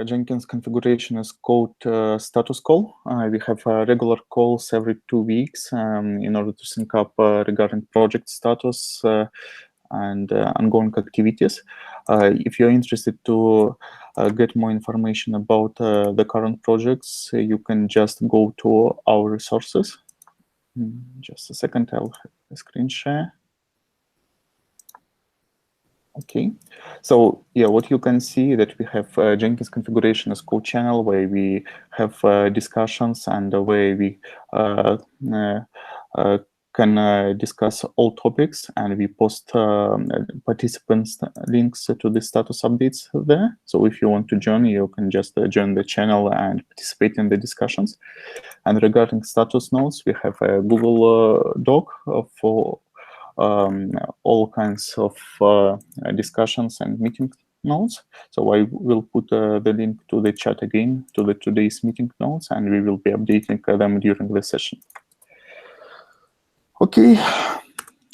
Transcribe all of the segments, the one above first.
Jenkins configuration is called status call. We have regular calls every 2 weeks in order to sync up regarding project status and ongoing activities. If you're interested to get more information about the current projects, you can just go to our resources. Just a second, I'll have a screen share. Okay, so yeah, what you can see that we have Jenkins configuration as code channel where we have discussions and where we can discuss all topics, and we post participants links to the status updates there. So if you want to join, you can just join the channel and participate in the discussions. And regarding status notes, we have a Google Doc for all kinds of discussions and meeting notes. So I will put the link to the chat again, to the today's meeting notes, and we will be updating them during the session. Okay,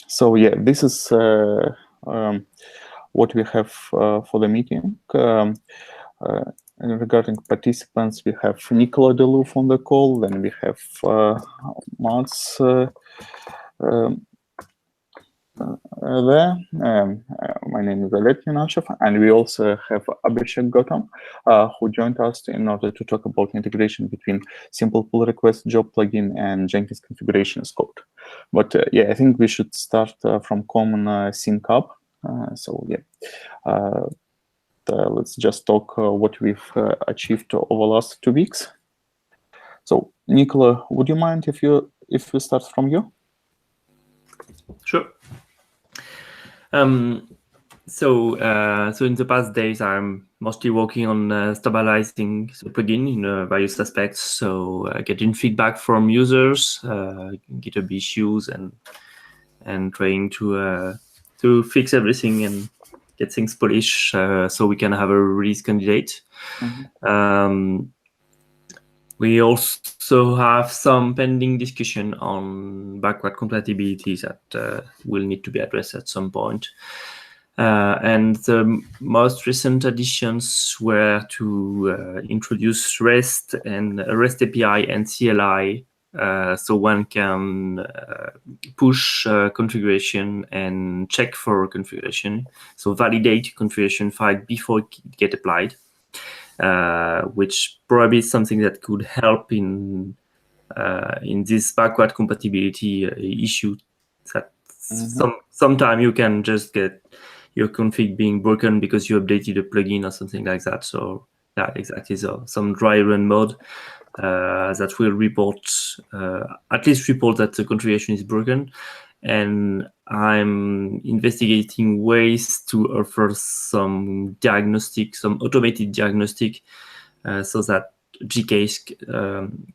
so yeah, this is what we have for the meeting. Regarding participants, we have Nicola Deloof on the call, then we have Mats there. My name is Oleg Yanashev, and we also have Abhishek Gautam, who joined us in order to talk about integration between simple pull request job plugin and Jenkins configuration as code. But yeah, I think we should start from common sync up. So yeah, let's just talk what we've achieved over the last 2 weeks. So Nicola, would you mind if we start from you? Sure. So in the past days, I'm mostly working on stabilizing the plugin in various aspects. So getting feedback from users, GitHub issues, and trying to fix everything and get things polished so we can have a release candidate. Mm-hmm. We also have some pending discussion on backward compatibility that will need to be addressed at some point. And the most recent additions were to introduce REST and REST API and CLI, so one can push configuration and check for configuration, so validate configuration file before it get applied. Which probably is something that could help in this backward compatibility issue. That sometime you can just get your config being broken because you updated a plugin or something like that. So yeah, exactly. So some dry run mode that will report, at least report that the configuration is broken. And I'm investigating ways to offer some diagnostic, some automated diagnostic, so that JCasC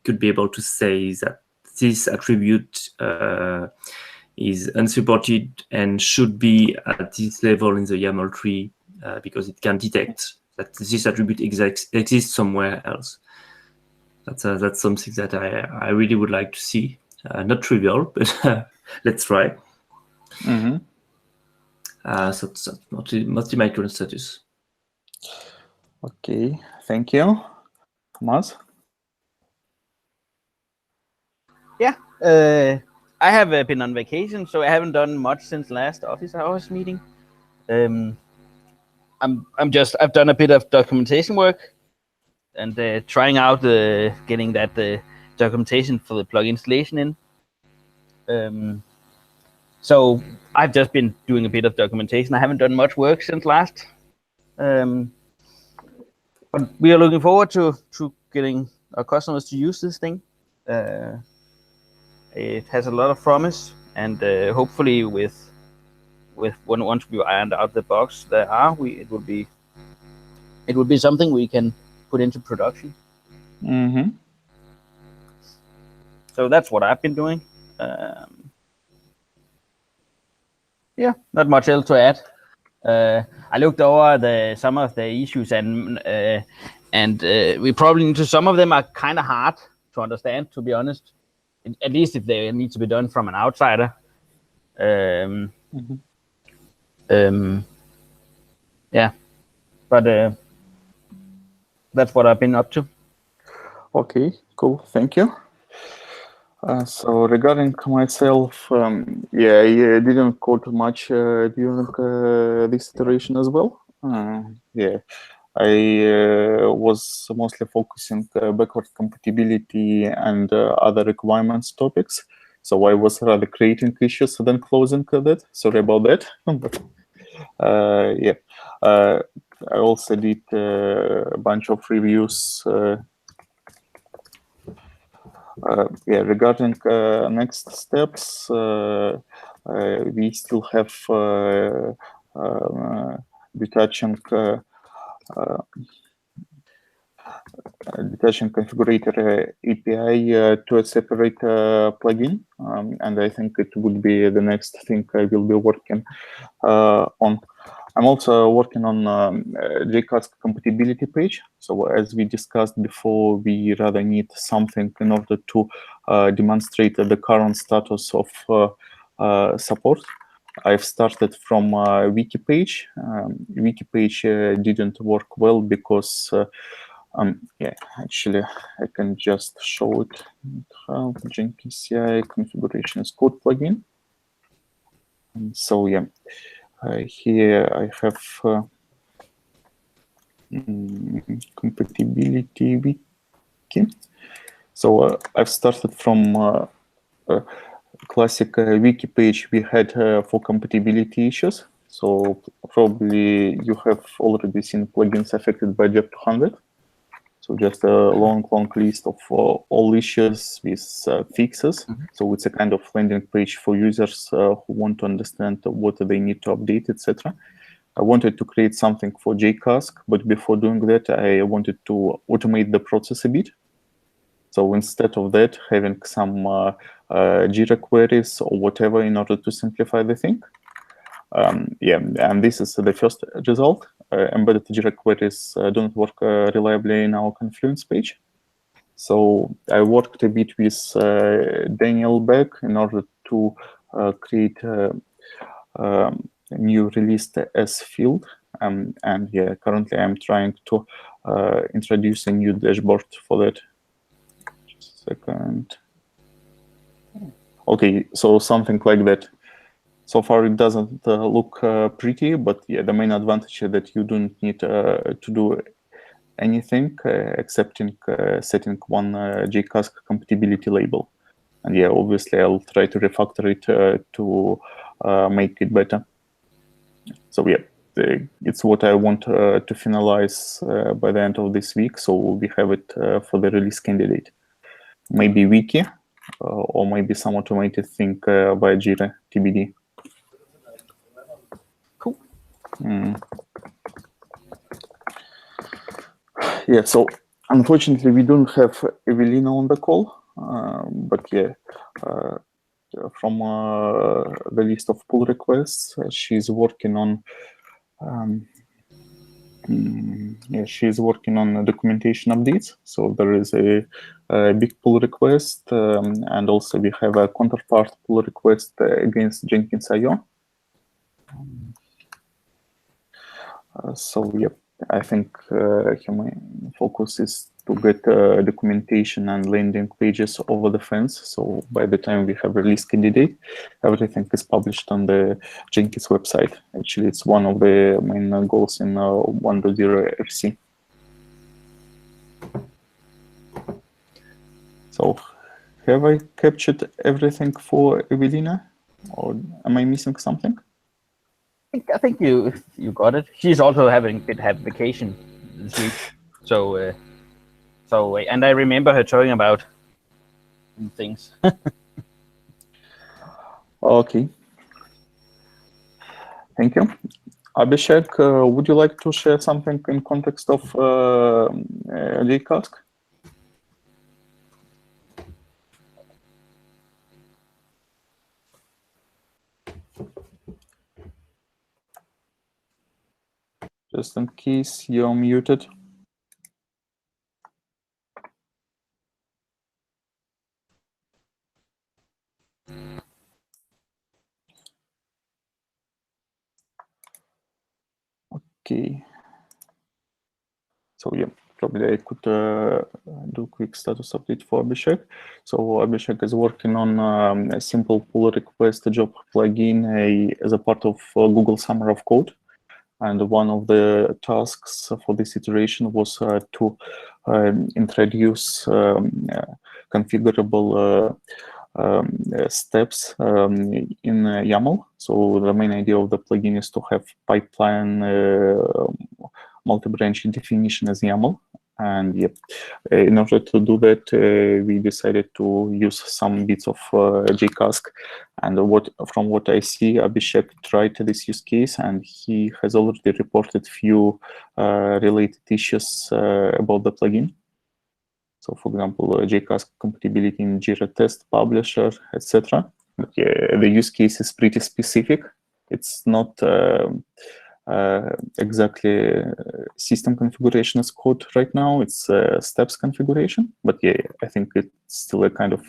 could be able to say that this attribute is unsupported and should be at this level in the YAML tree because it can detect that this attribute exists somewhere else. That's something that I really would like to see. Not trivial, but let's try. Mm-hmm. So that's mostly my current status. Okay, thank you. Maz? Yeah, I have been on vacation, so I haven't done much since last office hours meeting. I've done a bit of documentation work and trying out getting that documentation for the plug installation in. So I've just been doing a bit of documentation. I haven't done much work since last. But we are looking forward to getting our customers to use this thing. It has a lot of promise, and hopefully once we ironed out the bugs it will be something we can put into production. Mm-hmm. So that's what I've been doing. Yeah, not much else to add. I looked over some of the issues, and we probably into some of them are kind of hard to understand, to be honest. At least if they need to be done from an outsider. Yeah, but That's what I've been up to. Okay, cool. Thank you. So regarding myself, yeah, I didn't code much during this iteration as well. Yeah, I was mostly focusing backward compatibility and other requirements topics. So I was rather creating issues than closing that. Sorry about that. But yeah, I also did a bunch of reviews. Yeah, regarding next steps, we still have detaching detaching configurator API to a separate plugin, and I think it would be the next thing I will be working on. I'm also working on JCasC compatibility page. So as we discussed before, we rather need something in order to demonstrate the current status of support. I've started from wiki page. Wiki page didn't work well because yeah, actually I can just show it. How Jenkins CI configuration is code plugin. And so yeah, here I have compatibility wiki. So I've started from classic wiki page we had for compatibility issues. So probably you have already seen plugins affected by JEP 200. So just a long list of all issues with fixes. So it's a kind of landing page for users who want to understand what they need to update, etc. I wanted to create something for JCasC, but before doing that, I wanted to automate the process a bit. So instead of that, having some Jira queries or whatever in order to simplify the thing. Yeah, and this is the first result. Embedded Jira queries don't work reliably in our Confluence page. So I worked a bit with Daniel Beck in order to create a new released as field. And yeah, currently I'm trying to introduce a new dashboard for that. Just a second. Okay, so something like that. So far, it doesn't look pretty, but yeah, the main advantage is that you don't need to do anything excepting setting one JCasC compatibility label. And yeah, obviously, I'll try to refactor it to make it better. So yeah, it's what I want to finalize by the end of this week. So we have it for the release candidate. Maybe wiki, or maybe some automated thing by Jira TBD. Cool. Yeah, so unfortunately, we don't have Evelina on the call, but yeah, from the list of pull requests, she's working on yeah, she's working on documentation updates. So there is a big pull request, and also we have a counterpart pull request against Jenkins IO. So yep, I think my focus is to get documentation and landing pages over the fence. So by the time we have release candidate, everything is published on the Jenkins website. Actually, it's one of the main goals in 1.0 FC. So have I captured everything for Evelina, or am I missing something? I think you got it. She's also having vacation this week, so and I remember her talking about things. Okay. Thank you. Abhishek, would you like to share something in context of JCasC? Just in case you're muted. Okay. So yeah, probably I could do a quick status update for Abhishek. So Abhishek is working on a simple pull request job plugin as a part of Google Summer of Code. And one of the tasks for this iteration was to introduce configurable steps in YAML. So the main idea of the plugin is to have pipeline multi-branch definition as YAML. And yep, in order to do that, we decided to use some bits of JCasC. And from what I see, Abhishek tried this use case, and he has already reported few related issues about the plugin. So, for example, JCasC compatibility in Jira Test Publisher, etc. But yeah, the use case is pretty specific. It's not exactly system configuration as code right now. It's steps configuration. But yeah, I think it's still a kind of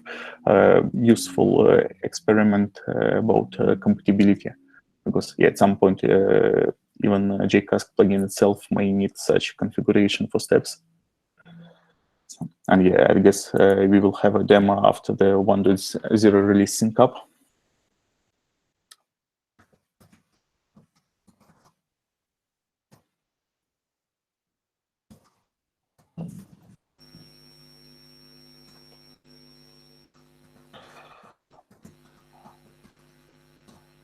useful experiment about compatibility. Because yeah, at some point, even JCasC plugin itself may need such configuration for steps. And yeah, I guess we will have a demo after the 1.0 release sync up.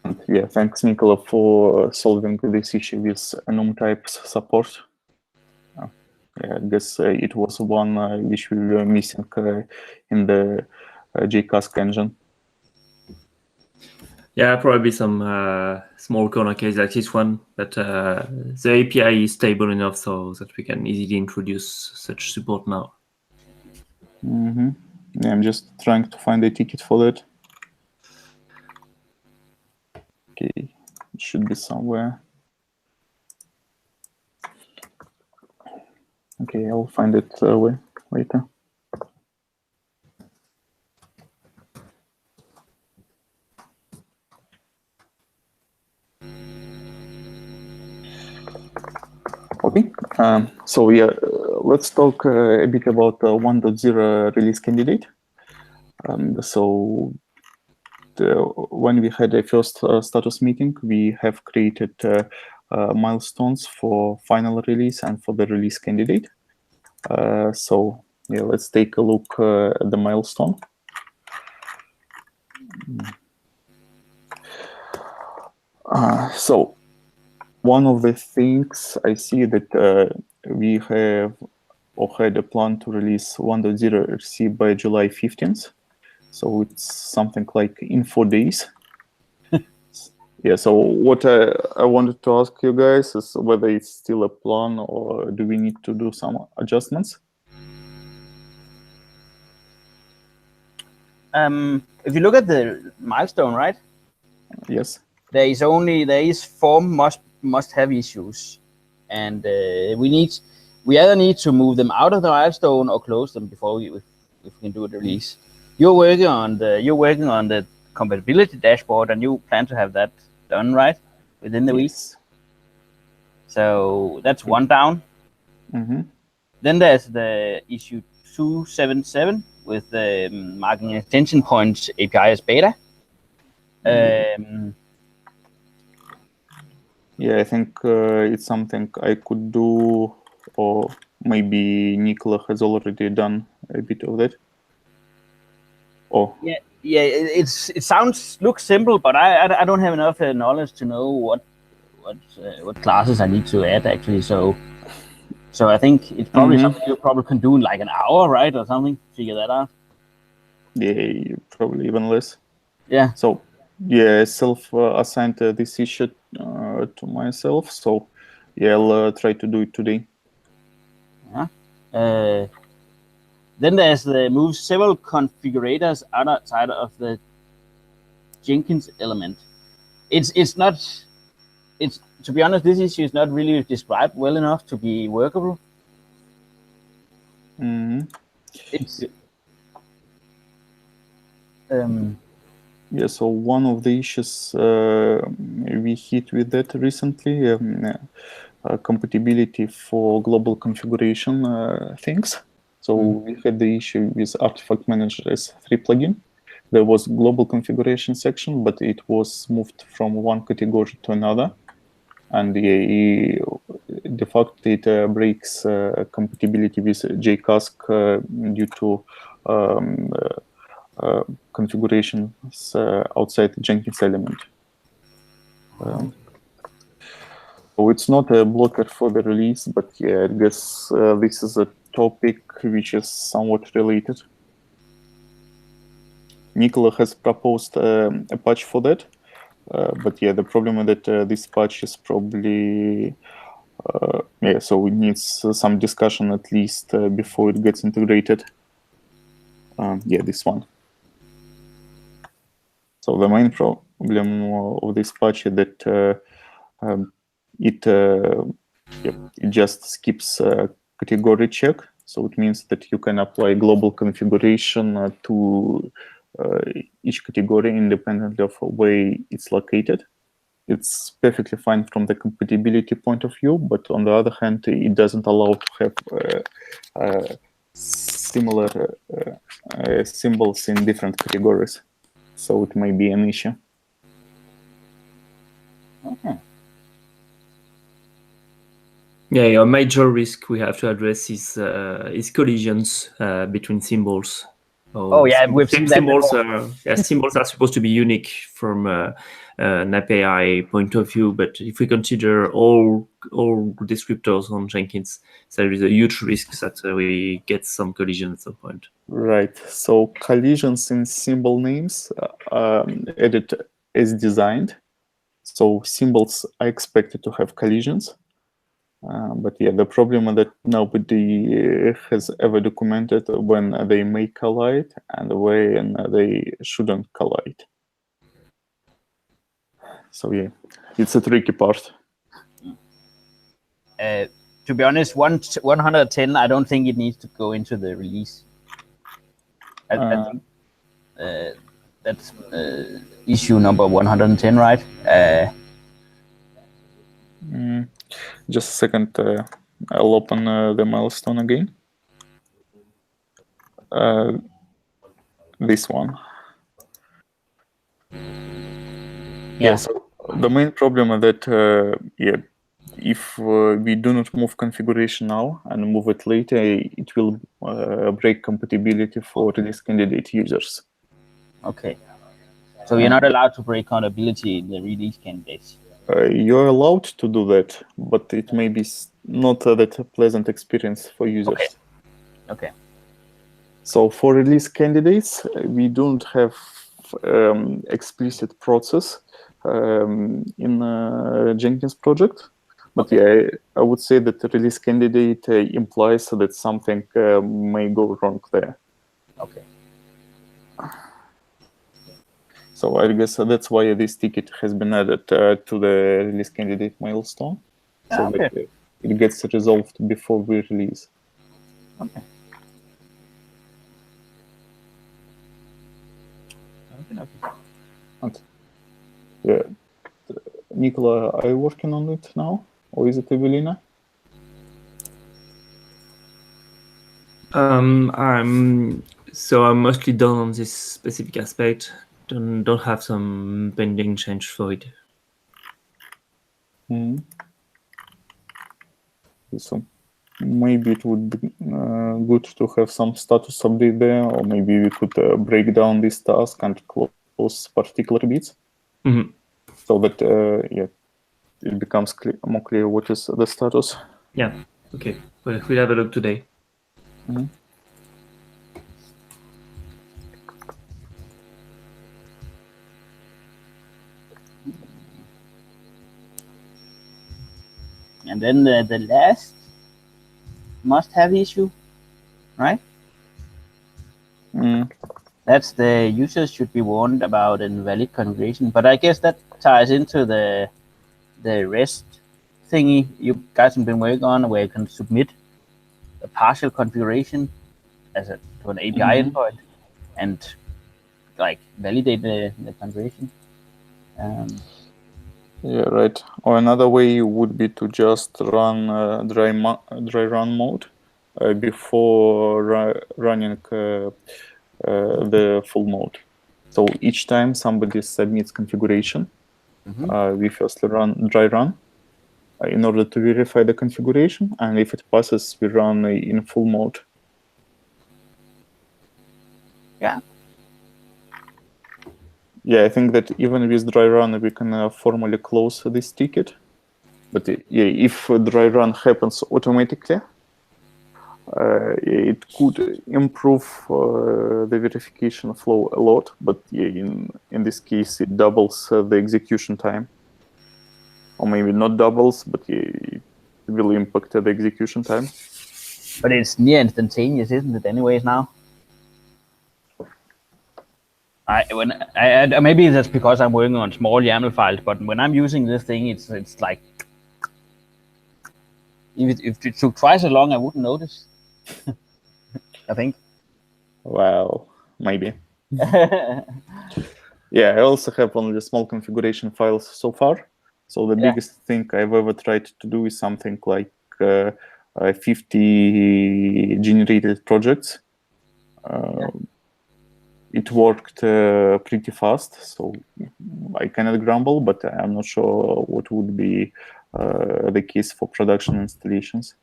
And yeah, thanks, Nicola, for solving this issue with enum types support. Yeah, I guess it was one which we were missing in the JCasC engine. Yeah, probably some small corner case like this one, but the API is stable enough so that we can easily introduce such support now. Mm-hmm. Yeah, I'm just trying to find a ticket for that. Okay, it should be somewhere. Okay, I'll find it later. Okay, so yeah, let's talk a bit about the 1.0 release candidate. When we had a first status meeting, we have created milestones for final release and for the release candidate. So yeah, let's take a look at the milestone. So one of the things I see that we have or had a plan to release 1.0 RC by July 15th. So it's something like in 4 days. Yeah, so what I wanted to ask you guys is whether it's still a plan or do we need to do some adjustments? If you look at the milestone, right? Yes. There is 4 must-have issues, and we either need to move them out of the milestone or close them before if we can do a release. You're working on the compatibility dashboard, and you plan to have that done right within the week. So that's one down. Mm-hmm. Then there's the issue 277 with the marking extension points API as beta. Yeah, I think it's something I could do, or maybe Nicola has already done a bit of that. Oh. Yeah, it looks simple, but I don't have enough knowledge to know what classes I need to add actually. So I think it's probably something you probably can do in like an hour, right, or something. Figure that out. Yeah, probably even less. Yeah. So yeah, I self-assigned this issue to myself. So yeah, I'll try to do it today. Yeah. Then there's the move several configurators outside of the Jenkins element. It's not. It's, to be honest, this issue is not really described well enough to be workable. Mm-hmm. It's yeah, so one of the issues we hit with that recently, compatibility for global configuration things. So we had the issue with Artifact Manager S3 plugin. There was global configuration section, but it was moved from one category to another. And de facto, it breaks compatibility with JCasC due to configurations outside the Jenkins element. So it's not a blocker for the release, but yeah, I guess this is a topic which is somewhat related. Nicola has proposed a patch for that, but yeah, the problem is that this patch is probably so it needs some discussion at least before it gets integrated. Yeah, this one. So the main problem of this patch is that it just skips category check. So it means that you can apply global configuration to each category independently of where it's located. It's perfectly fine from the compatibility point of view, but on the other hand, it doesn't allow to have similar symbols in different categories. So it may be an issue. Okay. Yeah, a major risk we have to address is collisions between symbols. We've seen that symbols. before. Symbols are supposed to be unique from an API point of view, but if we consider all descriptors on Jenkins, there is a huge risk that we get some collision at some point. Right. So collisions in symbol names are added as designed. So symbols are expected to have collisions. But yeah, the problem is that nobody has ever documented when they may collide and when they shouldn't collide. So yeah, it's a tricky part. To be honest, 110, I don't think it needs to go into the release. I think that's issue number 110, right? Just a second, I'll open the milestone again. This one. Yeah. So the main problem is that if we do not move configuration now and move it later, it will break compatibility for release candidate users. Okay. So you're not allowed to break compatibility in the release candidates. You're allowed to do that, but it may be not that pleasant experience for users. Okay. So for release candidates, we don't have explicit process in Jenkins project. But yeah, I would say that the release candidate implies that something may go wrong there. Okay. So I guess that's why this ticket has been added to the release candidate milestone, so that it gets resolved before we release. Okay. And, yeah, Nicola, are you working on it now, or is it Evelina? I'm mostly done on this specific aspect. Don't have some pending change for it. So maybe it would be good to have some status update there, or maybe we could break down this task and close particular bits, so that it becomes more clear what is the status. Yeah. Okay. Well, we'll have a look today. And then the last must-have issue, right? That's the users should be warned about invalid configuration. But I guess that ties into the REST thingy you guys have been working on, where you can submit a partial configuration to an API endpoint and like validate the configuration. Yeah, right. Or another way would be to just run dry run mode before running the full mode. So each time somebody submits configuration, we firstly run dry run in order to verify the configuration, and if it passes, we run in full mode. Yeah. Yeah, I think that even with dry run, we can formally close this ticket. But yeah, if dry run happens automatically, it could improve the verification flow a lot. But yeah, in this case, it doubles the execution time. Or maybe not doubles, but yeah, it will impact the execution time. But it's near instantaneous, isn't it? Anyways, now. Maybe that's because I'm working on small YAML files, but when I'm using this thing, it's like if it took twice as long, I wouldn't notice. I think. Well, maybe. Yeah, I also have only small configuration files so far. So the biggest thing I've ever tried to do is something like 50 generated projects. It worked pretty fast, so I cannot grumble, but I'm not sure what would be the case for production installations.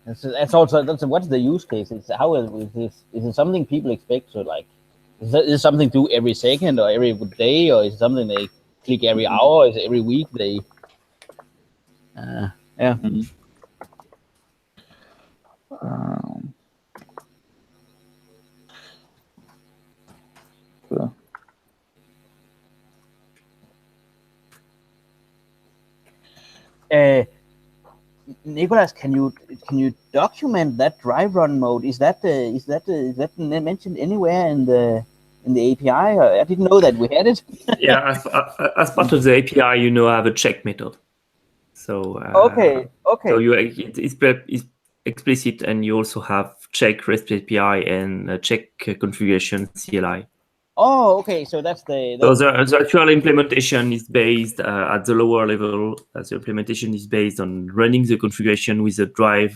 That's what's the use case? Is it something people expect? So like, is it something do every second or every day, or is it something they click every hour? Or is it every week they? Yeah. Mm-hmm. Nicholas, can you document that dry run mode? Is that mentioned anywhere in the API? I didn't know that we had it. Yeah, as part of the API, you have a check method. So okay. So it's explicit, and you also have check REST API and check configuration CLI. Oh, okay. So that's So the actual implementation is based at the lower level. The implementation is based on running the configuration with a dry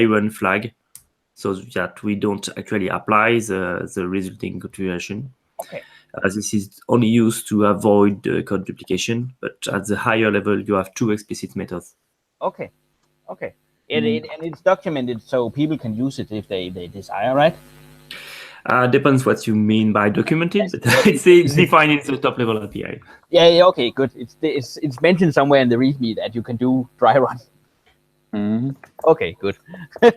run flag, so that we don't actually apply the resulting configuration. Okay. This is only used to avoid code duplication, but at the higher level, you have two explicit methods. Okay. Okay. And it's documented so people can use it if they desire, right? Depends what you mean by documented, but it's defined in the top level API. Yeah. Okay. Good. It's mentioned somewhere in the README that you can do dry run. Mm-hmm. Okay. Good. I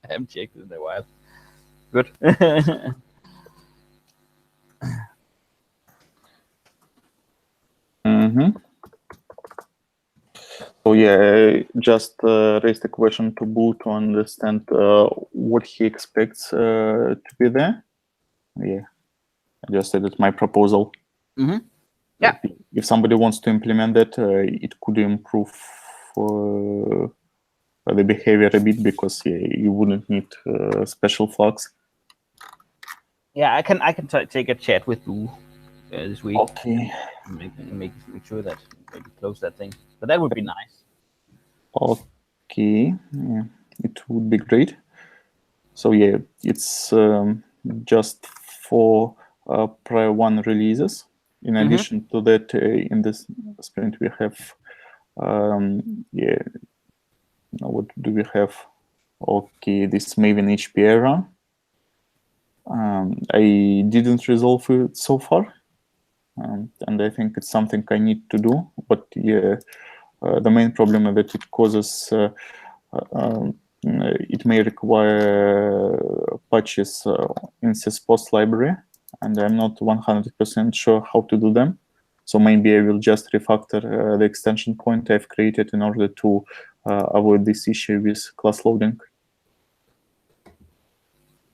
haven't checked it in a while. Good. Mm-hmm. So yeah, I just raised a question to Boo to understand what he expects to be there. Yeah, I just added my proposal. Mm-hmm. Yeah. If somebody wants to implement that, it could improve the behavior a bit, because you wouldn't need special flags. Yeah, I can take a chat with Boo this week. Okay. Make sure that maybe close that thing. But that would be nice. Okay. Yeah, it would be great. So yeah, it's just for prior one releases. In addition to that, in this sprint we have, what do we have? Okay, this Maven HPA run. I didn't resolve it so far, and I think it's something I need to do. But yeah, the main problem is that it causes. It may require patches in syspost library, and I'm not 100% sure how to do them. So maybe I will just refactor the extension point I've created in order to avoid this issue with class loading.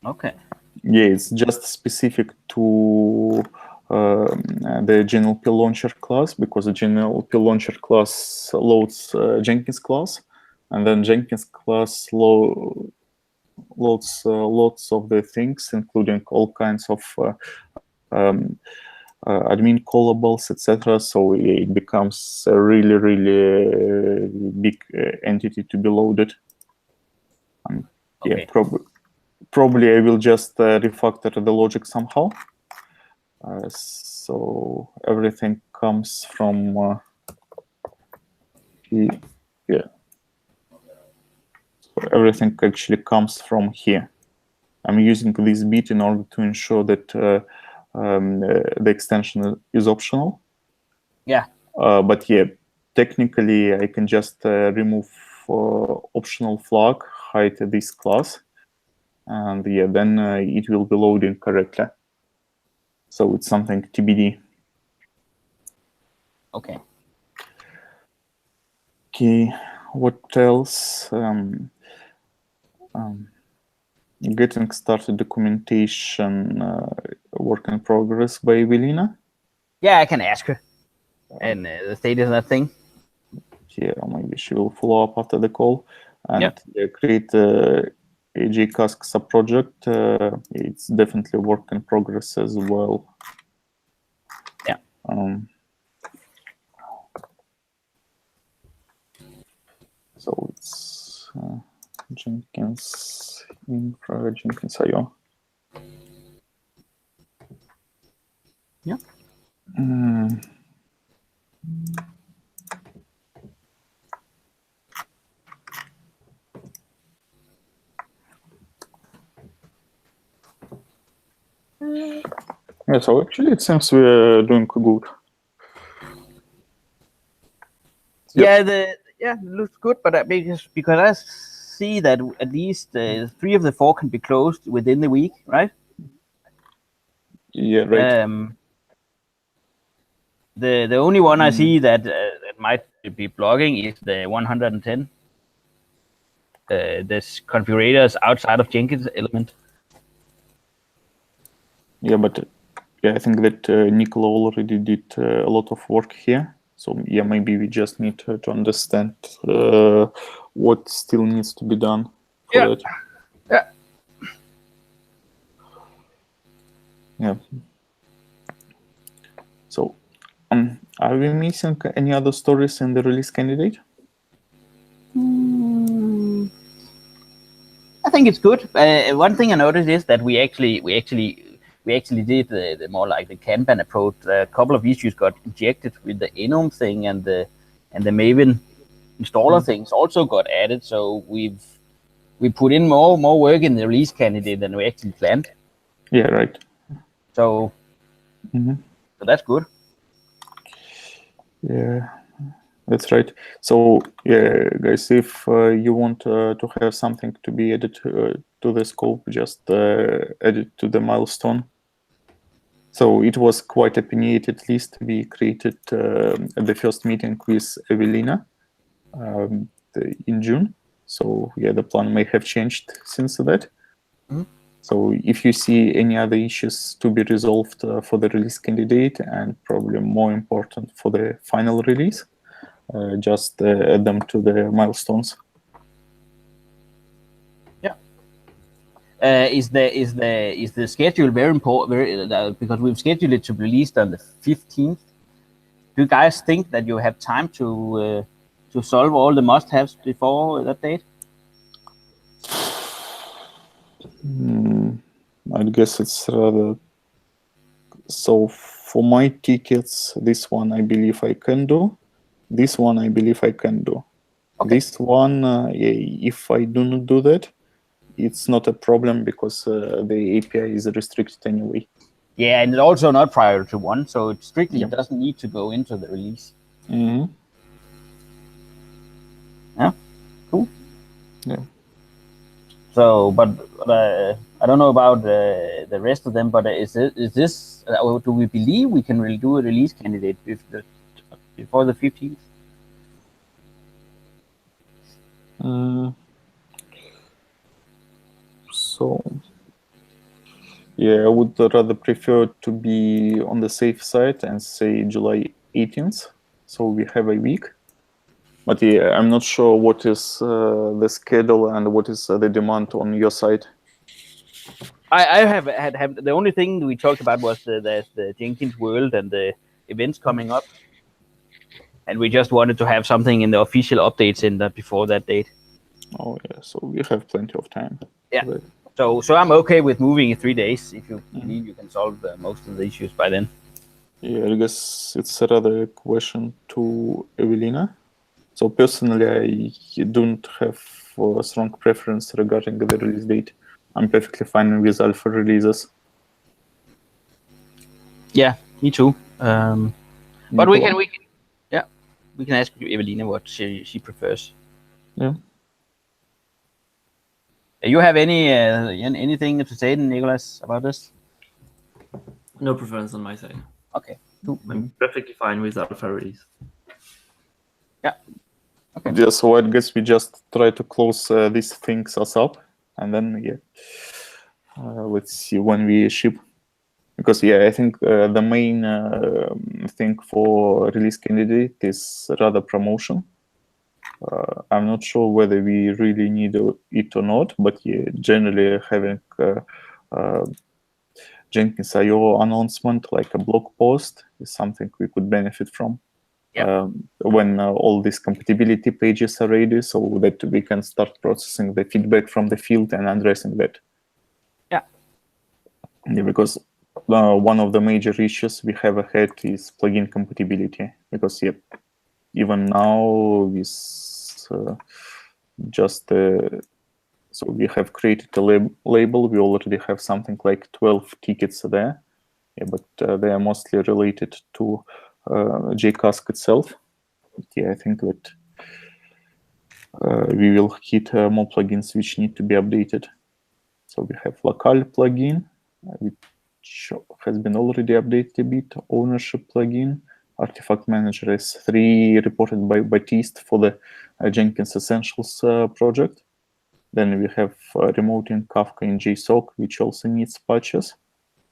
Okay. Yeah, it's just specific to the GNLP launcher class, because the GNLP launcher class loads Jenkins class, and then Jenkins class loads lots of the things, including all kinds of admin callables, etc. So it becomes a really, really big entity to be loaded. Okay. Yeah, probably I will just refactor the logic somehow. So everything comes from here. Yeah. So everything actually comes from here. I'm using this bit in order to ensure that the extension is optional. Yeah. But yeah, technically I can just remove optional flag, hide this class, and yeah, then it will be loading correctly. So it's something TBD. Okay. Okay, what else? Getting started documentation, work in progress by Evelina. Yeah, I can ask her. And the status of that thing. Yeah, maybe she will follow up after the call. And create a JCasC subproject. It's definitely work in progress as well. Yeah. So it's Jenkins infra Jenkins IO. Yeah. Yeah, so actually it seems we're doing good. Yeah, it looks good, but because I see that at least 3 of the 4 can be closed within the week, right? Yeah, right. The only one I see that might be blocking is the 110. This configurators outside of Jenkins element. Yeah, but yeah, I think that Nicola already did a lot of work here. So yeah, maybe we just need to understand what still needs to be done for that. Yeah. Yeah. So, are we missing any other stories in the release candidate? I think it's good. One thing I noticed is that we actually did the more like the Kanban approach. A couple of issues got injected with the enum thing, and the Maven installer things also got added. So we put in more work in the release candidate than we actually planned. Yeah, right. So, so that's good. Yeah, that's right. So yeah, guys, if you want to have something to be added to the scope, just add it to the milestone. So it was quite opinionated list we created at the first meeting with Evelina in June. So yeah, the plan may have changed since that. So if you see any other issues to be resolved for the release candidate, and probably more important for the final release, just add them to the milestones. Yeah. Is the schedule very important? Because we've scheduled it to be released on the 15th. Do you guys think that you have time to solve all the must-haves before that date? I guess it's rather. So for my tickets, this one I believe I can do. This one I believe I can do. Okay. This one, if I do not do that, it's not a problem because the API is restricted anyway. Yeah, and it's also not priority 1, so it strictly doesn't need to go into the release. Yeah, cool. Yeah. So, but I don't know about the rest of them, but is this do we believe we can really do a release candidate before the 15th? So, yeah, I would rather prefer to be on the safe side and say July 18th. So we have a week. But yeah, I'm not sure what is the schedule and what is the demand on your side. I have the only thing we talked about was the Jenkins world and the events coming up, and we just wanted to have something in the official updates in that before that date. Oh yeah, so we have plenty of time. Yeah. But, So I'm okay with moving in 3 days if you believe you can solve most of the issues by then. yeah, I guess it's rather a question to Evelina. So personally, I don't have a strong preference regarding the release date. I'm perfectly fine with alpha releases. Yeah, me too. But we can ask Evelina what she prefers. Yeah. You have anything to say, Nicholas, about this? No preference on my side. Okay. Cool. I'm perfectly fine with alpha release. Yeah. Okay. Yeah, so I guess we just try to close these things us up, and then let's see when we ship. Because I think the main thing for release candidate is rather promotion. I'm not sure whether we really need it or not, but generally having Jenkins IO announcement like a blog post is something we could benefit from. When all these compatibility pages are ready, so that we can start processing the feedback from the field and addressing that. Yeah, because one of the major issues we have ahead is plugin compatibility. Because even now with so we have created a label. We already have something like 12 tickets there, but they are mostly related to JCasC itself. I think that we will hit more plugins which need to be updated. So we have local plugin, which has been already updated a bit. Ownership plugin, Artifact Manager S3 reported by Baptiste for the Jenkins Essentials project. Then we have remoting Kafka in JSOC, which also needs patches.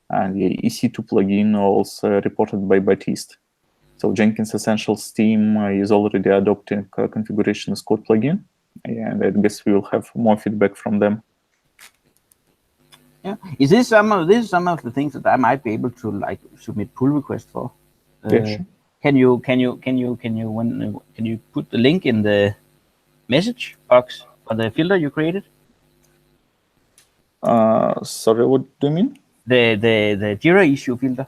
And the EC2 plugin also reported by Baptiste. So Jenkins Essentials team is already adopting configuration as code plugin, and I guess we will have more feedback from them. Yeah, is this some of the things that I might be able to like submit pull request for? Sure. Can you put the link in the message box for the filter you created? Sorry, what do you mean? The Jira issue filter.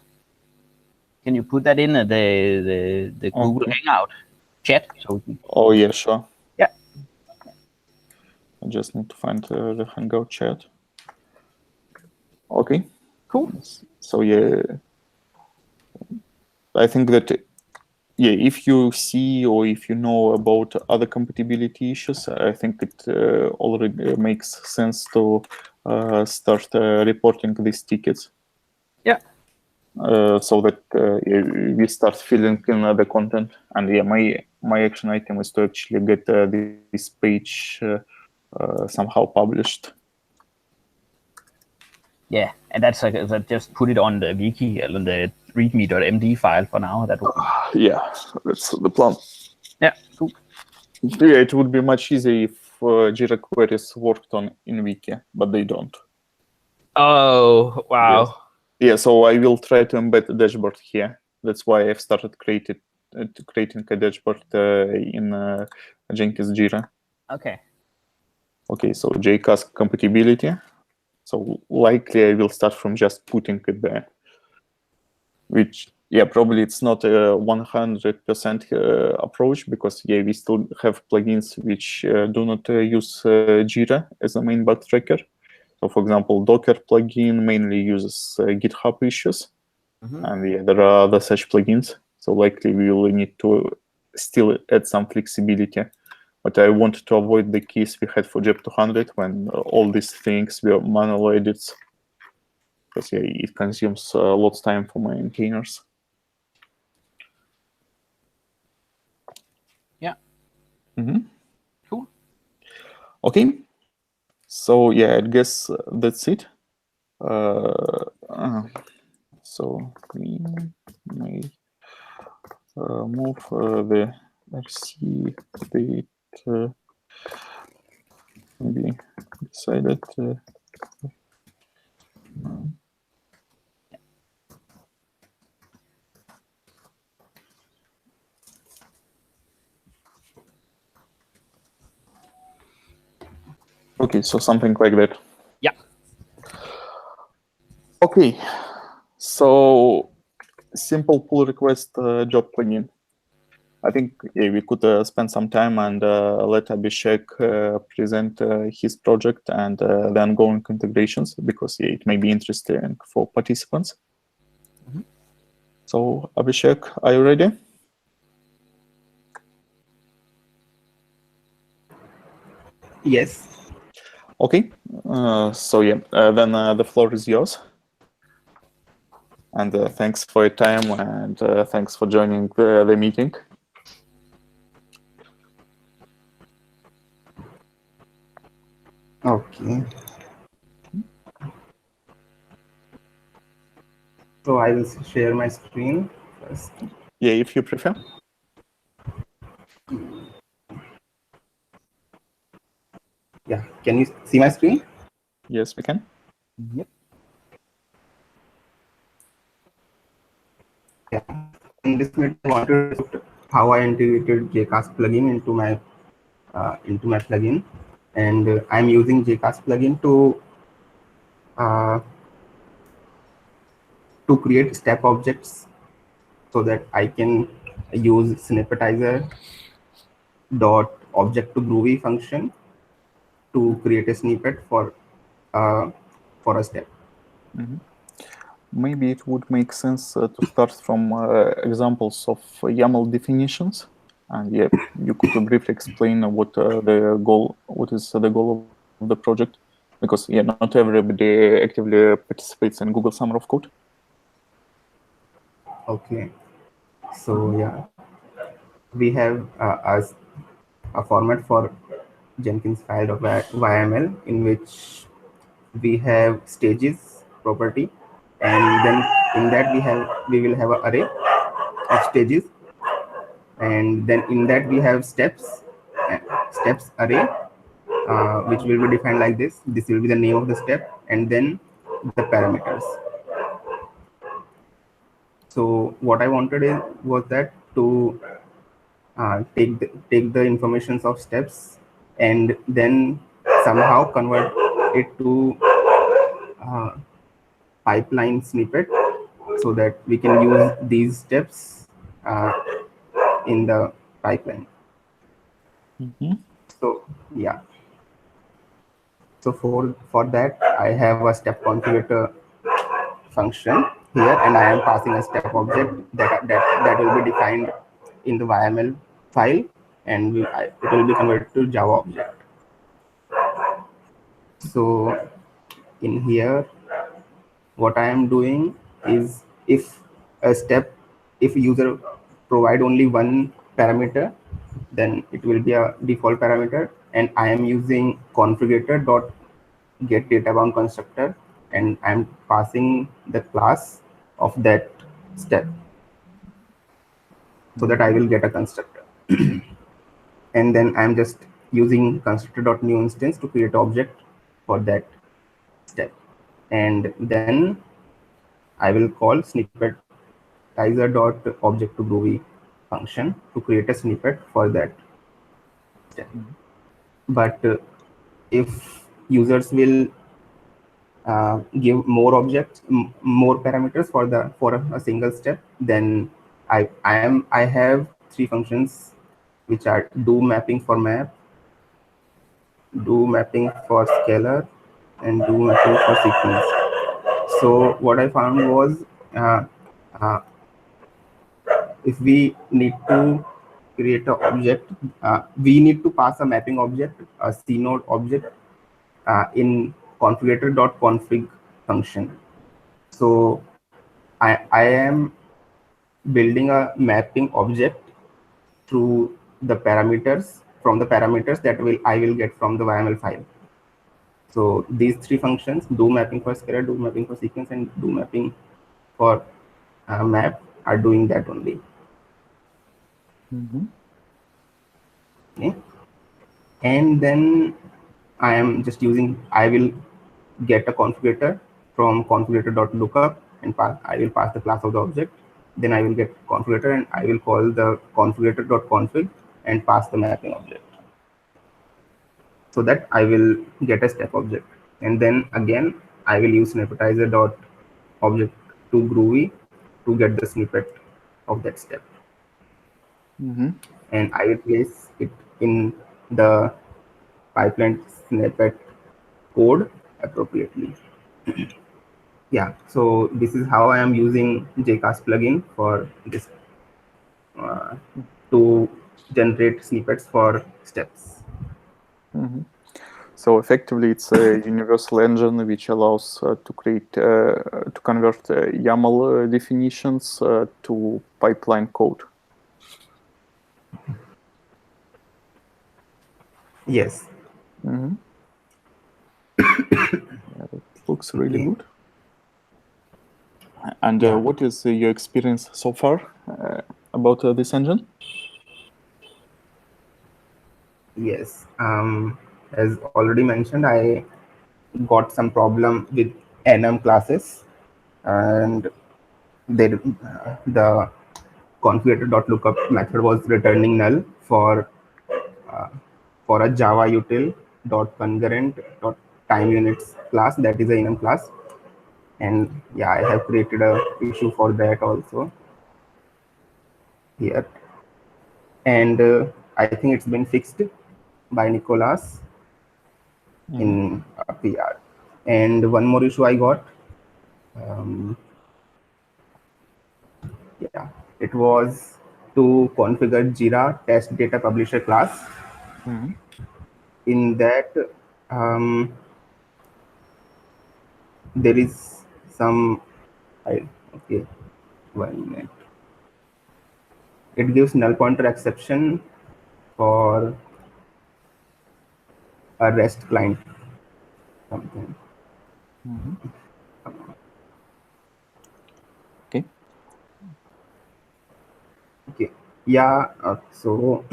Can you put that in the Google Hangout chat? So oh yeah, sure. Yeah. I just need to find the Hangout chat. Okay. Cool. So I think that if you see or if you know about other compatibility issues, I think it already makes sense to start reporting these tickets. Yeah. So that we start filling in the content. And my action item is to actually get this page somehow published. Yeah, and that's like just put it on the wiki, on the readme.md file for now. That will... Yeah, that's the plan. Yeah, cool. Yeah, it would be much easier if Jira queries worked on in wiki, but they don't. Oh, wow. Yes. Yeah, so I will try to embed the dashboard here. That's why I've started creating a dashboard in Jenkins Jira. Okay. Okay, so JCasC compatibility. So likely I will start from just putting it there, which probably it's not a 100% approach because we still have plugins which do not use Jira as a main bug tracker. So for example, Docker plugin mainly uses GitHub issues, and there are other such plugins. So likely we will need to still add some flexibility. But I wanted to avoid the case we had for JEP 200 when all these things were manual edits, because it consumes a lot of time for maintainers. Yeah. Cool. Okay. So I guess that's it. So we may move the RC date. We decided Okay, so something like that. Yeah. Okay, so simple pull request job plugin. I think we could spend some time and let Abhishek present his project and the ongoing integrations, because it may be interesting for participants. Mm-hmm. So Abhishek, are you ready? Yes. Okay, so yeah, then the floor is yours. And thanks for your time, and thanks for joining the meeting. Okay. So I will share my screen first. Yeah, if you prefer. Yeah. Can you see my screen? Yes, we can. Yep. Yeah. In this meeting, I want to discuss how I integrated JCasC plugin into my plugin, and I'm using JCasC plugin to create step objects so that I can use snippetizer dot object to Groovy function to create a snippet for a step. Mm-hmm. Maybe it would make sense to start from examples of YAML definitions, and yeah, you could briefly explain what is the goal of the project, because yeah, not everybody actively participates in Google Summer of Code. Okay, so yeah, we have a format for Jenkins file of YAML in which we have stages property, and then in that we will have an array of stages, and then in that we have steps array, which will be defined like this. This will be the name of the step, and then the parameters. So what I wanted was that to take the informations of steps and then somehow convert it to pipeline snippet so that we can use these steps in the pipeline. Mm-hmm. So yeah. So for that, I have a step configurator function here, and I am passing a step object that will be defined in the YAML file, and it will be converted to Java object. So in here, what I am doing is if user provide only one parameter, then it will be a default parameter, and I am using configurator dot get data bound constructor, and I'm passing the class of that step so that I will get a constructor. And then I'm just using constructor.new instance to create object for that step, and then I will call snippetizer.object to Groovy function to create a snippet for that step. But if users will give more objects, more parameters for a single step, then I have three functions which are do mapping for map, do mapping for scalar, and do mapping for sequence. So what I found was uh, if we need to create an object, we need to pass a mapping object, a cnode object in configurator.config function. So I am building a mapping object through the parameters from the parameters that I will get from the YAML file. So these three functions, do mapping for scalar, do mapping for sequence, and do mapping for map, are doing that only. Mm-hmm. Okay. And then I am just I will get a configurator from configurator.lookup, and I will pass the class of the object. Then I will get configurator, and I will call the configurator.config and pass the mapping object. so that I will get a step object. And then again, I will use snippetizer dot object to Groovy to get the snippet of that step. And I will place it in the pipeline snippet code appropriately. Yeah, so this is how I am using JCasC plugin for this to generate snippets for steps. So effectively, it's a universal engine which allows to create to convert YAML definitions to pipeline code. Yes. Yeah, it looks really good. And what is your experience so far about this engine? Yes. As already mentioned, I got some problem with enum classes, and the configurator.lookup method was returning null for a Java util .concurrent.time units class, that is a enum class. And yeah, I have created a issue for that also here. And I think it's been fixed by Nicolas in a PR. And one more issue I got. Yeah, it was to configure Jira test data publisher class. In that, there is some, okay, 1 minute. It gives null pointer exception for a REST client something. Okay. Yeah. So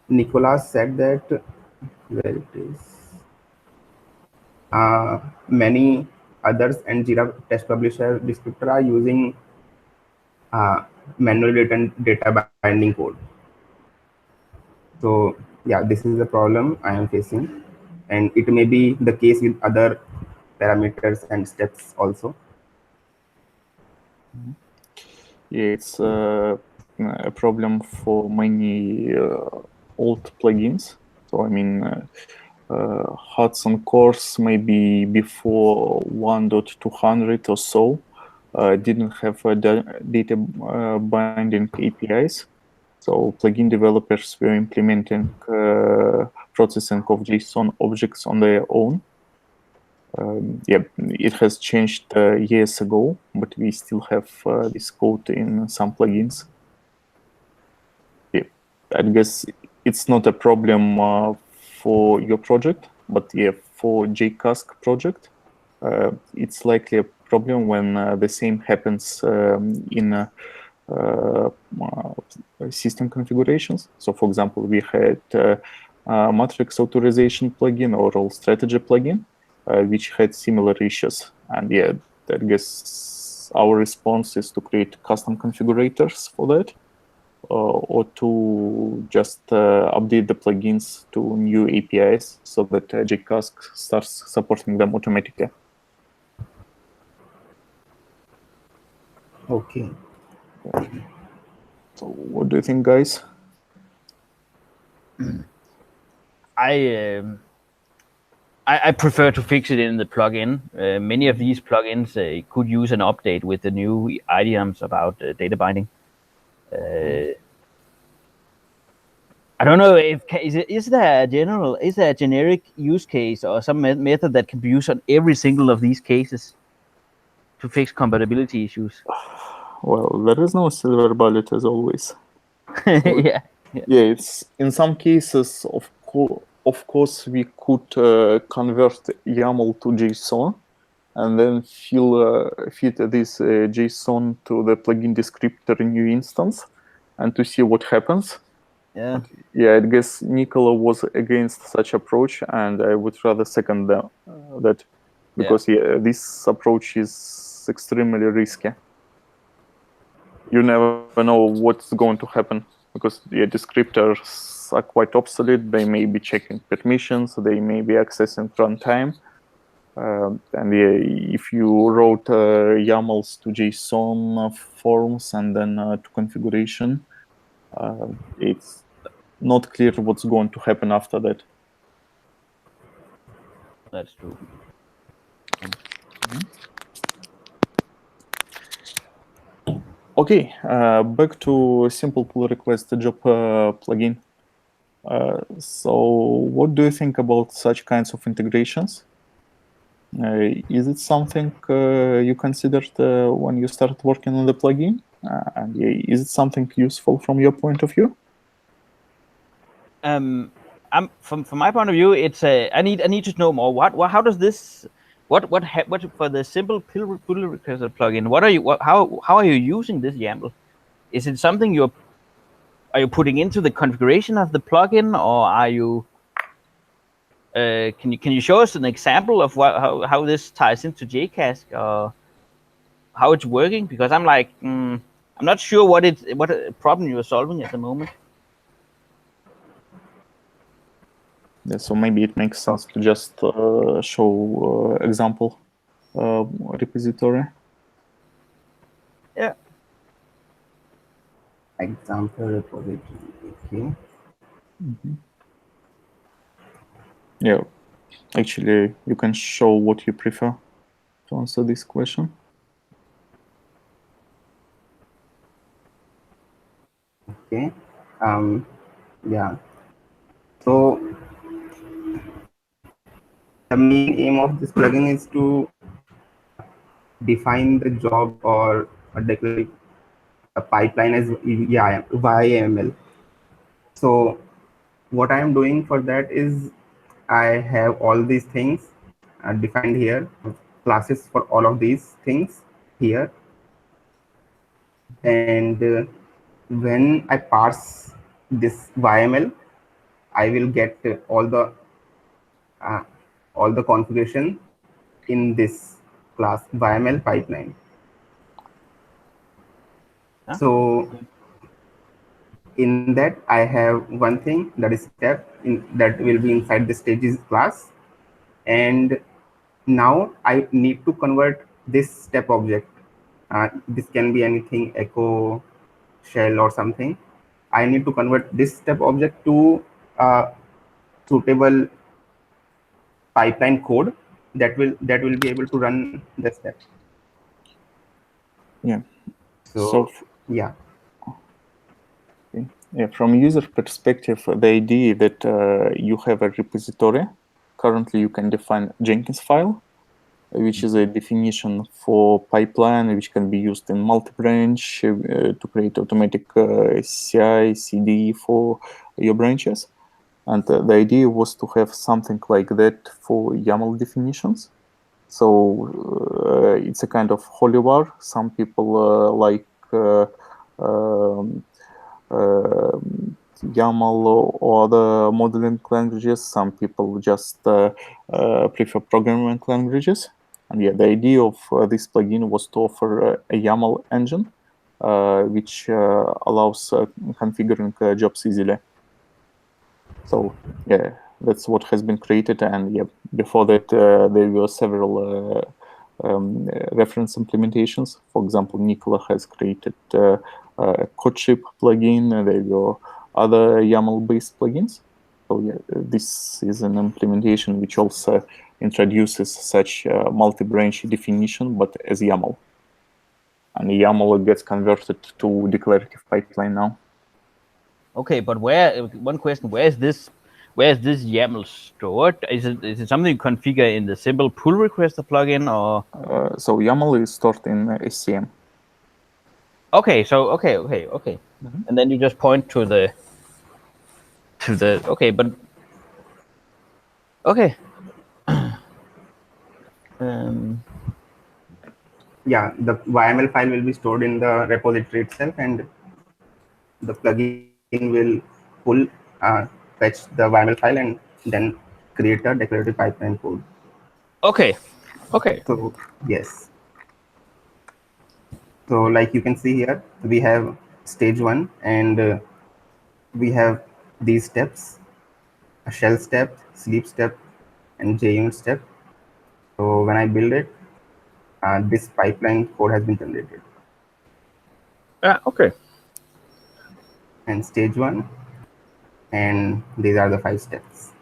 Nicolas said that where it is. Many others and Jira test publisher descriptor are using manually written data binding code. So yeah, this is the problem I am facing, and it may be the case with other parameters and steps also. Yeah, it's a problem for many old plugins. So I mean, Hudson course maybe before 1.200 or so didn't have data binding APIs. So plugin developers were implementing processing of JSON objects on their own. Yeah, it has changed years ago, but we still have this code in some plugins. Yeah, I guess it's not a problem for your project, but yeah, for JCasC project, it's likely a problem when the same happens in system configurations. So, for example, we had matrix authorization plugin or role strategy plugin, which had similar issues. And yeah, I guess our response is to create custom configurators for that, or to just update the plugins to new APIs so that JCasC starts supporting them automatically. Okay. So what do you think, guys? I prefer to fix it in the plugin. Many of these plugins could use an update with the new items about data binding. I don't know if is there a generic use case or some method that can be used on every single of these cases to fix compatibility issues? Well, there is no silver bullet as always. Yeah. Yeah, it's in some cases, of course, we could convert YAML to JSON and then feed this JSON to the plugin descriptor in new instance and to see what happens. Yeah. But yeah, I guess Nicola was against such approach, and I would rather second that because this approach is extremely risky. You never know what's going to happen because the descriptors are quite obsolete. They may be checking permissions, they may be accessing runtime. And if you wrote YAMLs to JSON forms and then to configuration, it's not clear what's going to happen after that. That's true. Okay, back to simple pull request job plugin. So what do you think about such kinds of integrations? Is it something you considered when you started working on the plugin? And is it something useful from your point of view? From my point of view, it's I need to know more. How does this what for the simple pull request plugin? How are you using this YAML? Is it something are you putting into the configuration of the plugin, or are you can you show us an example of how this ties into JCasC, or how it's working? Because I'm like I'm not sure what problem you're solving at the moment. Yeah, so maybe it makes sense to just show example repository. Yeah. Example repository. Okay. Yeah, actually, you can show what you prefer to answer this question. Okay. Yeah. So the main aim of this plugin is to define the job or declare a pipeline as YAML. So what I am doing for that is I have all these things defined here, classes for all of these things here. And when I parse this YAML, I will get all the configuration in this class YAML pipeline. Huh? So in that I have one thing that is step that will be inside the stages class, and now I need to convert this step object. This can be anything, echo, shell, or something. I need to convert this step object to suitable pipeline code that will be able to run the step. Yeah. So yeah. Yeah, from user perspective, the idea that you have a repository. Currently, you can define Jenkins file, which is a definition for pipeline, which can be used in multi-branch to create automatic CI, CD for your branches. And the idea was to have something like that for YAML definitions. So it's a kind of holy war. Some people like YAML or other modeling languages. Some people just prefer programming languages. And yeah, the idea of this plugin was to offer a YAML engine, which allows configuring jobs easily. So yeah, that's what has been created. And yeah, before that, there were several reference implementations. For example, Nicola has created a CodeShip plugin. There were other YAML-based plugins. So yeah, this is an implementation which also introduces such multi-branch definition, but as YAML. And YAML gets converted to declarative pipeline now. Okay, but one question, where is this YAML stored? Is it something you configure in the simple pull requester plugin, or? So YAML is stored in SCM. Okay, so okay. And then you just point to the okay, but okay. Yeah, the YAML file will be stored in the repository itself, and the plugin will fetch the YAML file and then create a declarative pipeline code. Okay. So yes. So like you can see here, we have stage 1, and we have these steps: a shell step, sleep step, and JUnit step. So when I build it, this pipeline code has been generated. Okay. And stage 1, and these are the 5 steps.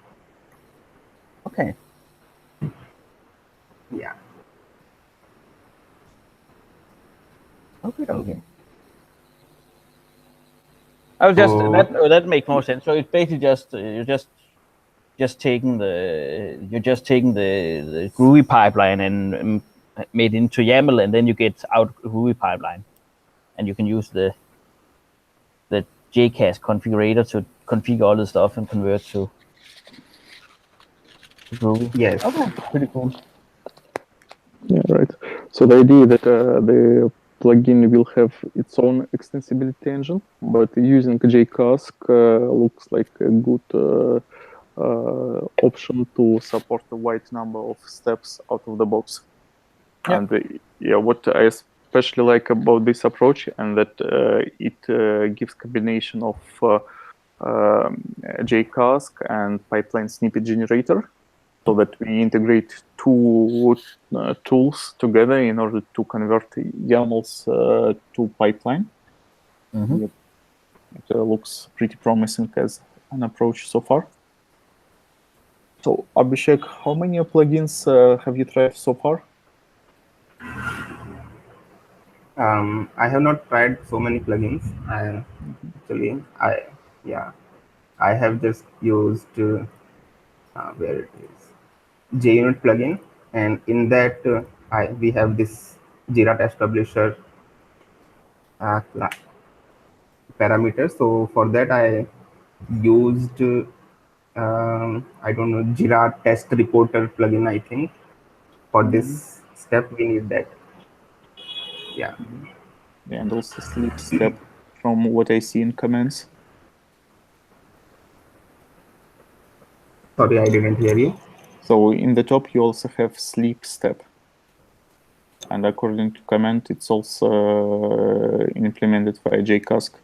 Okay. Yeah. Okay. I was just So- that makes more sense. So it's basically just you're just taking the Groovy pipeline and made into YAML, and then you get out Groovy pipeline, and you can use the JCasC configurator to configure all the stuff and convert to Groovy. Yes. Okay, pretty cool. Yeah, right. So the idea that the plugin will have its own extensibility engine, but using JCasC looks like a good option to support a wide number of steps out of the box. Yeah. And yeah, what I especially like about this approach, and that it gives combination of JCasC and pipeline snippet generator, so that we integrate two tools together in order to convert YAMLs to pipeline. Mhm. Yep. It looks pretty promising as an approach so far. So Abhishek, how many plugins have you tried so far? I have not tried so many plugins. I have just used where it is JUnit plugin, and in that we have this Jira Test Publisher parameter. So for that I used I don't know, Jira Test Reporter plugin. I think for this step we need that. Yeah. And also sleep step from what I see in comments. Sorry, I didn't hear you. So in the top, you also have sleep step. And according to comment, it's also implemented by JCasC.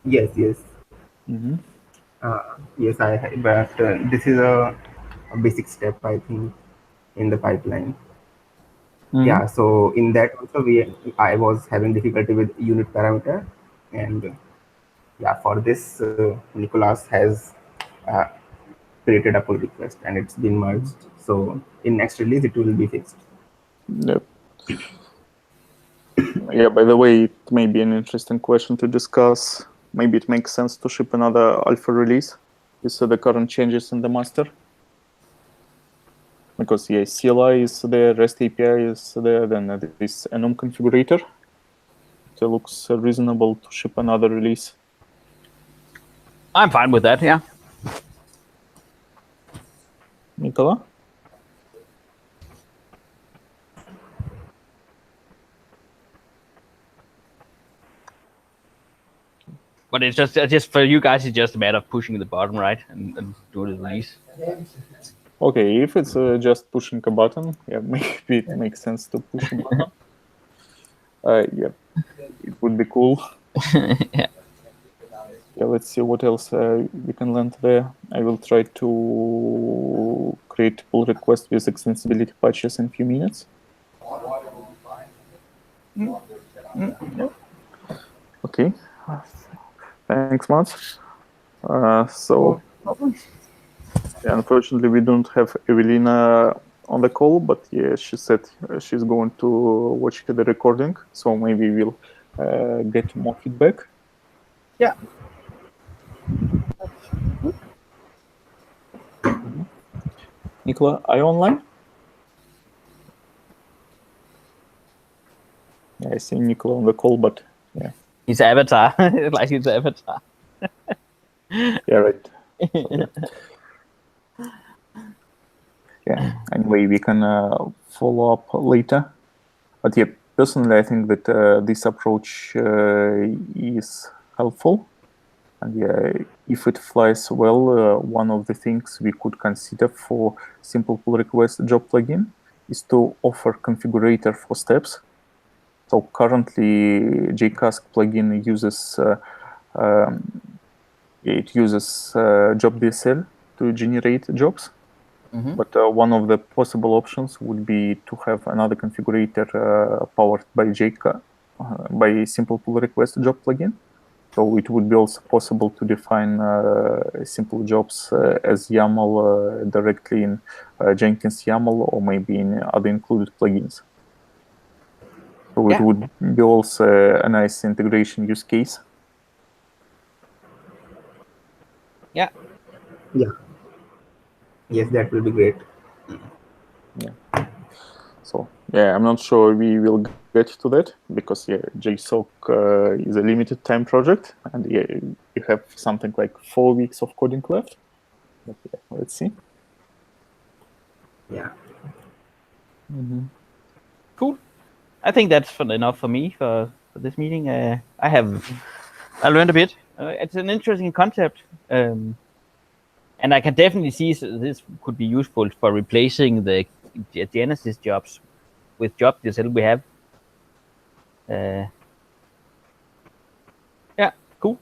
Yes, yes. Mm-hmm. Yes, but this is a basic step, I think, in the pipeline. Mm-hmm. Yeah, so in that also I was having difficulty with unit parameter, and yeah, for this Nicholas has uh, created a pull request and it's been merged. So in next release it will be fixed. Yep. Yeah, by the way, it may be an interesting question to discuss. Maybe it makes sense to ship another alpha release with the current changes in the master. Because yeah, CLI is there, REST API is there, then this enum configurator. It looks reasonable to ship another release. I'm fine with that. Yeah. Nicola? But it's just for you guys. It's just a matter of pushing the button, right, and do the release. Okay, if it's just pushing a button, yeah, maybe it makes sense to push a button. Yeah, it would be cool. Yeah. Yeah, let's see what else we can land there. I will try to create pull request with extensibility patches in a few minutes. Okay, thanks, Mats. So, yeah, unfortunately, we don't have Evelina on the call, but yeah, she said she's going to watch the recording, so maybe we'll get more feedback. Yeah. Nicola, are you online? Yeah, I see Nicola on the call, but yeah. His avatar, like his avatar. Yeah, right. So, yeah. Anyway, we can follow up later. But yeah, personally, I think that this approach is helpful. And yeah, if it flies well, one of the things we could consider for simple pull request job plugin is to offer configurator for steps. So currently, JCasC plugin uses it uses job.dsl to generate jobs. Mhm. But one of the possible options would be to have another configurator powered by JCasC, by simple pull request job plugin. So it would be also possible to define simple jobs as YAML directly in Jenkins YAML or maybe in other included plugins. So it Yeah. would be also a nice integration use case. Yeah. Yeah. Yes, that will be great. Yeah. So yeah, I'm not sure we will get to that because yeah, JSOC is a limited time project, and yeah, you have something like 4 weeks of coding left. But yeah, let's see. Yeah. Cool. I think that's enough for me for this meeting. I learned a bit. It's an interesting concept, and I can definitely see this could be useful for replacing the Genesis jobs with job.dsl we have. Yeah, cool.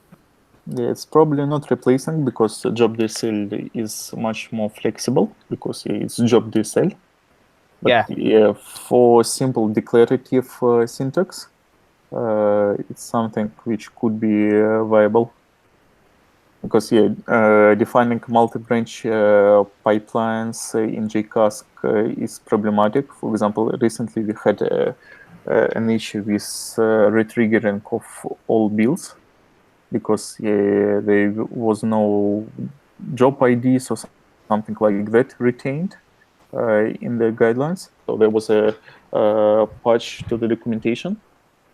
Yeah, it's probably not replacing because job.dsl is much more flexible because it's job.dsl. But yeah, for simple declarative syntax, it's something which could be viable. Because yeah, defining multi-branch pipelines in JCasC is problematic. For example, recently we had an issue with retriggering of all bills because there was no job IDs or something like that retained in the guidelines. So there was a patch to the documentation,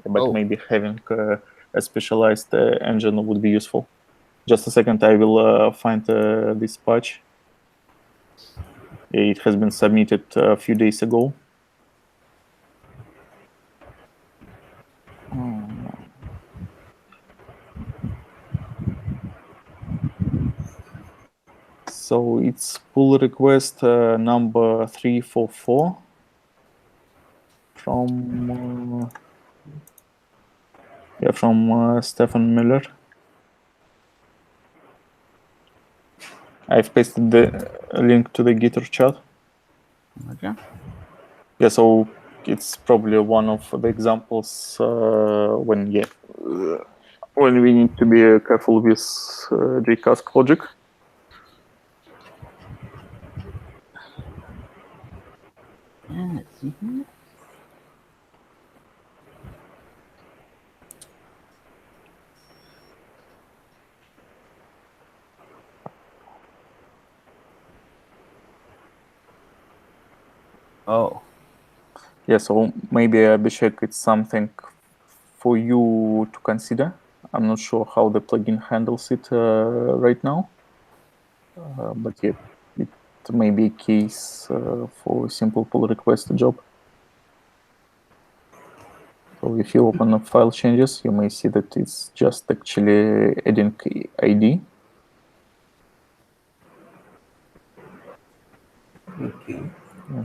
but maybe having a specialized engine would be useful. Just a second, I will find this patch. It has been submitted a few days ago. So it's pull request number 344 from Stefan Miller. I've pasted the link to the GitHub chat. Okay. Yeah, so it's probably one of the examples when we need to be careful with JCasC logic. Let's see here. Oh. Yeah, so maybe Abhishek, it's something for you to consider. I'm not sure how the plugin handles it right now, but yeah, it may be a case for simple pull request job. So if you open up file changes, you may see that it's just actually adding ID. Okay. Yeah.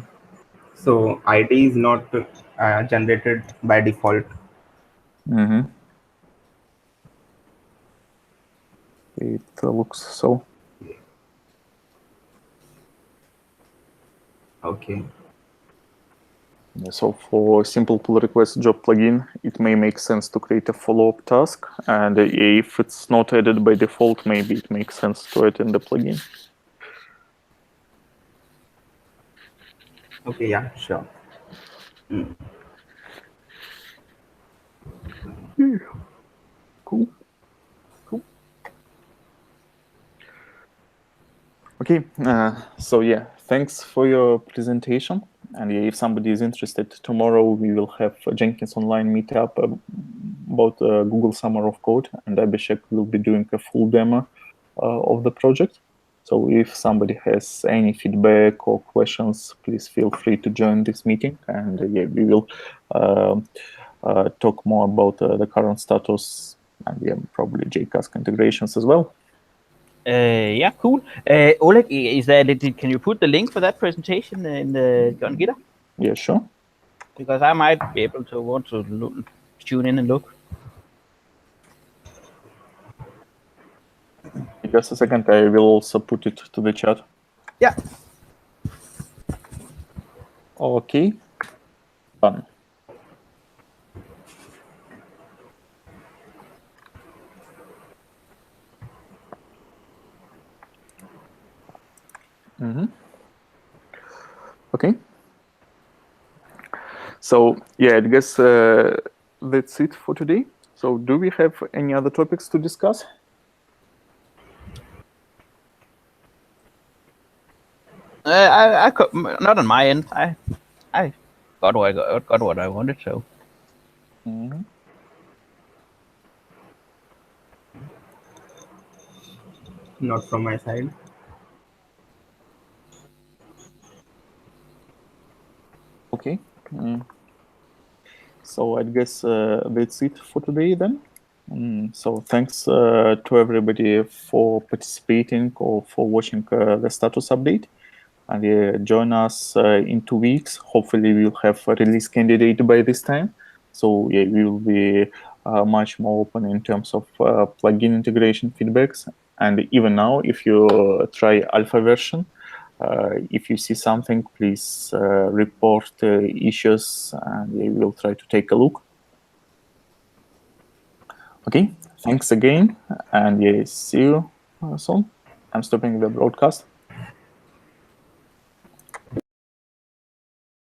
So ID is not generated by default. Mm-hmm. It looks so. Okay. So for simple pull request job plugin, it may make sense to create a follow-up task. And if it's not added by default, maybe it makes sense to add in the plugin. Okay, yeah, sure. Cool. Okay, so yeah, thanks for your presentation. And if somebody is interested, tomorrow we will have a Jenkins online meetup about Google Summer of Code, and Abhishek will be doing a full demo of the project. So if somebody has any feedback or questions, please feel free to join this meeting, and yeah, we will talk more about the current status and yeah, probably JCasC integrations as well. Yeah, cool. Oleg, can you put the link for that presentation in the on GitHub? Yeah, sure. Because I might be able to want to tune in and look. Just a second, I will also put it to the chat. Yeah. Okay. Done. Okay. So yeah, I guess that's it for today. So do we have any other topics to discuss? Not on my end. I got what I wanted. So Not from my side. Okay. So I guess that's it for today then. So thanks to everybody for participating or for watching the status update. And join us in 2 weeks. Hopefully we'll have a release candidate by this time. So yeah, we will be much more open in terms of plugin integration feedbacks. And even now, if you try alpha version, if you see something, please report issues, and we will try to take a look. Okay, thanks again, and see you soon. I'm stopping the broadcast.